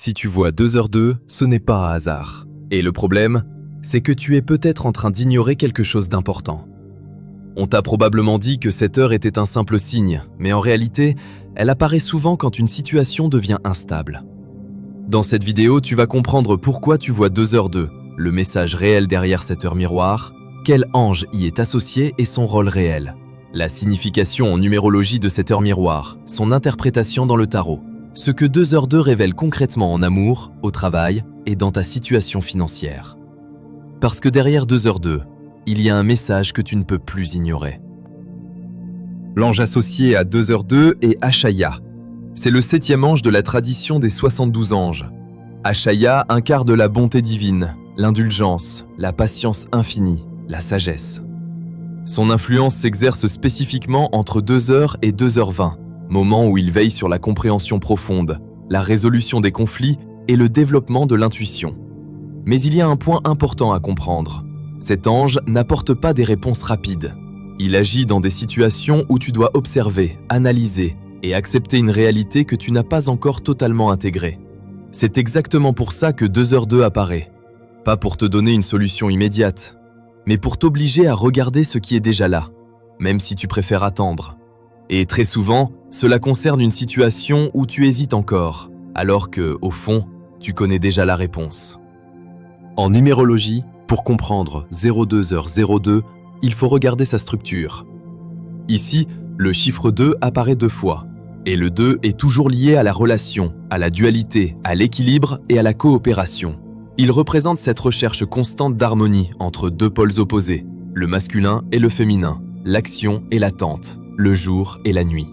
Si tu vois 2h02, ce n'est pas un hasard. Et le problème, c'est que tu es peut-être en train d'ignorer quelque chose d'important. On t'a probablement dit que cette heure était un simple signe, mais en réalité, elle apparaît souvent quand une situation devient instable. Dans cette vidéo, tu vas comprendre pourquoi tu vois 2h02, le message réel derrière cette heure miroir, quel ange y est associé et son rôle réel, la signification en numérologie de cette heure miroir, son interprétation dans le tarot, ce que 2h02 révèle concrètement en amour, au travail et dans ta situation financière. Parce que derrière 2h02, il y a un message que tu ne peux plus ignorer. L'ange associé à 2h02 est Ashaya. C'est le 7e ange de la tradition des 72 anges. Ashaya incarne la bonté divine, l'indulgence, la patience infinie, la sagesse. Son influence s'exerce spécifiquement entre 2h et 2h20, moment où il veille sur la compréhension profonde, la résolution des conflits et le développement de l'intuition. Mais il y a un point important à comprendre. Cet ange n'apporte pas des réponses rapides. Il agit dans des situations où tu dois observer, analyser et accepter une réalité que tu n'as pas encore totalement intégrée. C'est exactement pour ça que 2h02 apparaît. Pas pour te donner une solution immédiate, mais pour t'obliger à regarder ce qui est déjà là, même si tu préfères attendre. Et très souvent, cela concerne une situation où tu hésites encore, alors que, au fond, tu connais déjà la réponse. En numérologie, pour comprendre 02h02, il faut regarder sa structure. Ici, le chiffre 2 apparaît 2 fois, et le 2 est toujours lié à la relation, à la dualité, à l'équilibre et à la coopération. Il représente cette recherche constante d'harmonie entre deux pôles opposés, le masculin et le féminin, l'action et l'attente, le jour et la nuit.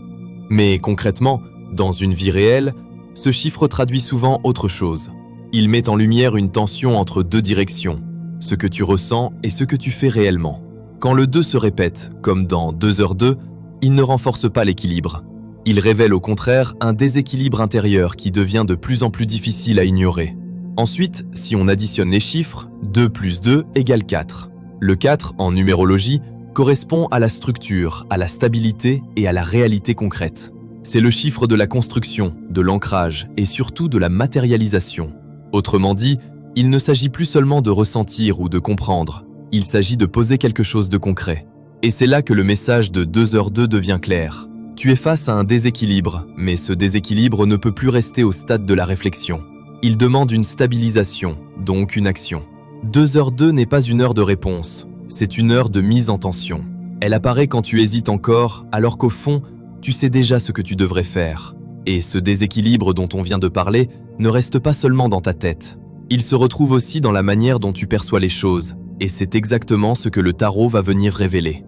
Mais concrètement, dans une vie réelle, ce chiffre traduit souvent autre chose. Il met en lumière une tension entre deux directions, ce que tu ressens et ce que tu fais réellement. Quand le 2 se répète, comme dans 2h02, il ne renforce pas l'équilibre. Il révèle au contraire un déséquilibre intérieur qui devient de plus en plus difficile à ignorer. Ensuite, si on additionne les chiffres, 2 plus 2 égale 4. Le 4, en numérologie, correspond à la structure, à la stabilité et à la réalité concrète. C'est le chiffre de la construction, de l'ancrage et surtout de la matérialisation. Autrement dit, il ne s'agit plus seulement de ressentir ou de comprendre, il s'agit de poser quelque chose de concret. Et c'est là que le message de 2h02 devient clair. Tu es face à un déséquilibre, mais ce déséquilibre ne peut plus rester au stade de la réflexion. Il demande une stabilisation, donc une action. 2h02 n'est pas une heure de réponse, c'est une heure de mise en tension. Elle apparaît quand tu hésites encore, alors qu'au fond, tu sais déjà ce que tu devrais faire. Et ce déséquilibre dont on vient de parler ne reste pas seulement dans ta tête. Il se retrouve aussi dans la manière dont tu perçois les choses, et c'est exactement ce que le tarot va venir révéler.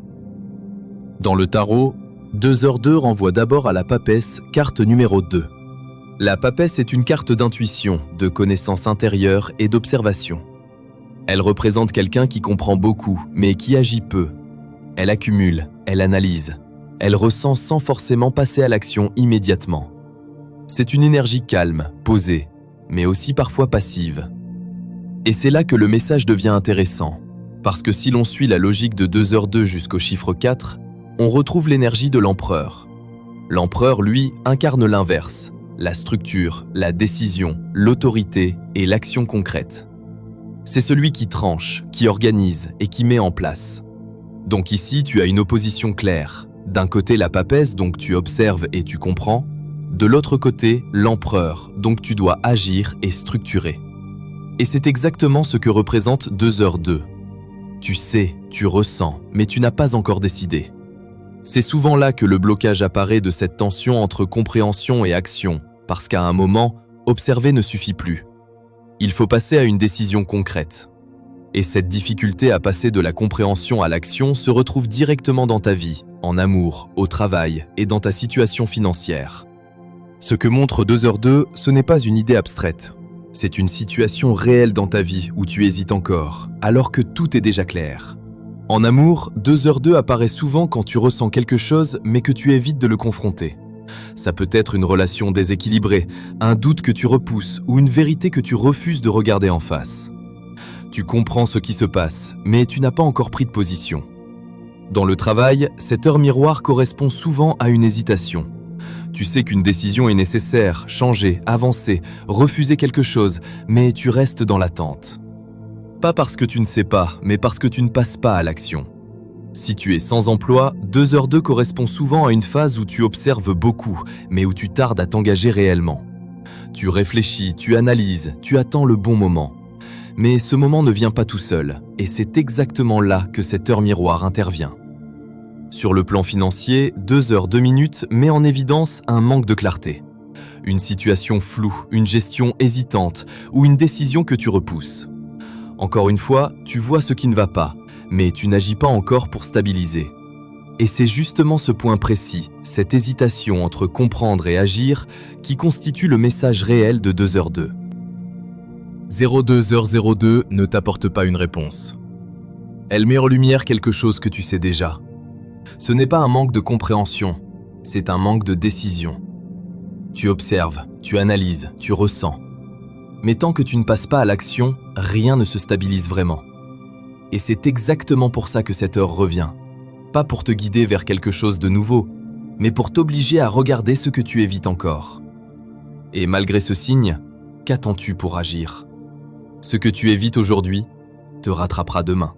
Dans le tarot, 2h02 renvoie d'abord à la papesse, carte numéro 2. La papesse est une carte d'intuition, de connaissance intérieure et d'observation. Elle représente quelqu'un qui comprend beaucoup, mais qui agit peu. Elle accumule, elle analyse, elle ressent sans forcément passer à l'action immédiatement. C'est une énergie calme, posée, mais aussi parfois passive. Et c'est là que le message devient intéressant, parce que si l'on suit la logique de 2h02 jusqu'au chiffre 4, on retrouve l'énergie de l'empereur. L'empereur, lui, incarne l'inverse, la structure, la décision, l'autorité et l'action concrète. C'est celui qui tranche, qui organise et qui met en place. Donc ici, tu as une opposition claire. D'un côté, la papesse, donc tu observes et tu comprends. De l'autre côté, l'empereur, donc tu dois agir et structurer. Et c'est exactement ce que représente 2h02. Tu sais, tu ressens, mais tu n'as pas encore décidé. C'est souvent là que le blocage apparaît de cette tension entre compréhension et action, parce qu'à un moment, observer ne suffit plus. Il faut passer à une décision concrète. Et cette difficulté à passer de la compréhension à l'action se retrouve directement dans ta vie, en amour, au travail et dans ta situation financière. Ce que montre 2h02, ce n'est pas une idée abstraite. C'est une situation réelle dans ta vie où tu hésites encore, alors que tout est déjà clair. En amour, 2h02 apparaît souvent quand tu ressens quelque chose mais que tu évites de le confronter. Ça peut être une relation déséquilibrée, un doute que tu repousses ou une vérité que tu refuses de regarder en face. Tu comprends ce qui se passe, mais tu n'as pas encore pris de position. Dans le travail, cette heure miroir correspond souvent à une hésitation. Tu sais qu'une décision est nécessaire, changer, avancer, refuser quelque chose, mais tu restes dans l'attente. Pas parce que tu ne sais pas, mais parce que tu ne passes pas à l'action. Si tu es sans emploi, 2h2 correspond souvent à une phase où tu observes beaucoup, mais où tu tardes à t'engager réellement. Tu réfléchis, tu analyses, tu attends le bon moment. Mais ce moment ne vient pas tout seul, et c'est exactement là que cette heure miroir intervient. Sur le plan financier, 2h2 met en évidence un manque de clarté. Une situation floue, une gestion hésitante ou une décision que tu repousses. Encore une fois, tu vois ce qui ne va pas, mais tu n'agis pas encore pour stabiliser. Et c'est justement ce point précis, cette hésitation entre comprendre et agir, qui constitue le message réel de 2h2. 02h02 ne t'apporte pas une réponse. Elle met en lumière quelque chose que tu sais déjà. Ce n'est pas un manque de compréhension, c'est un manque de décision. Tu observes, tu analyses, tu ressens. Mais tant que tu ne passes pas à l'action, rien ne se stabilise vraiment. Et c'est exactement pour ça que cette heure revient. Pas pour te guider vers quelque chose de nouveau, mais pour t'obliger à regarder ce que tu évites encore. Et malgré ce signe, qu'attends-tu pour agir ? Ce que tu évites aujourd'hui te rattrapera demain.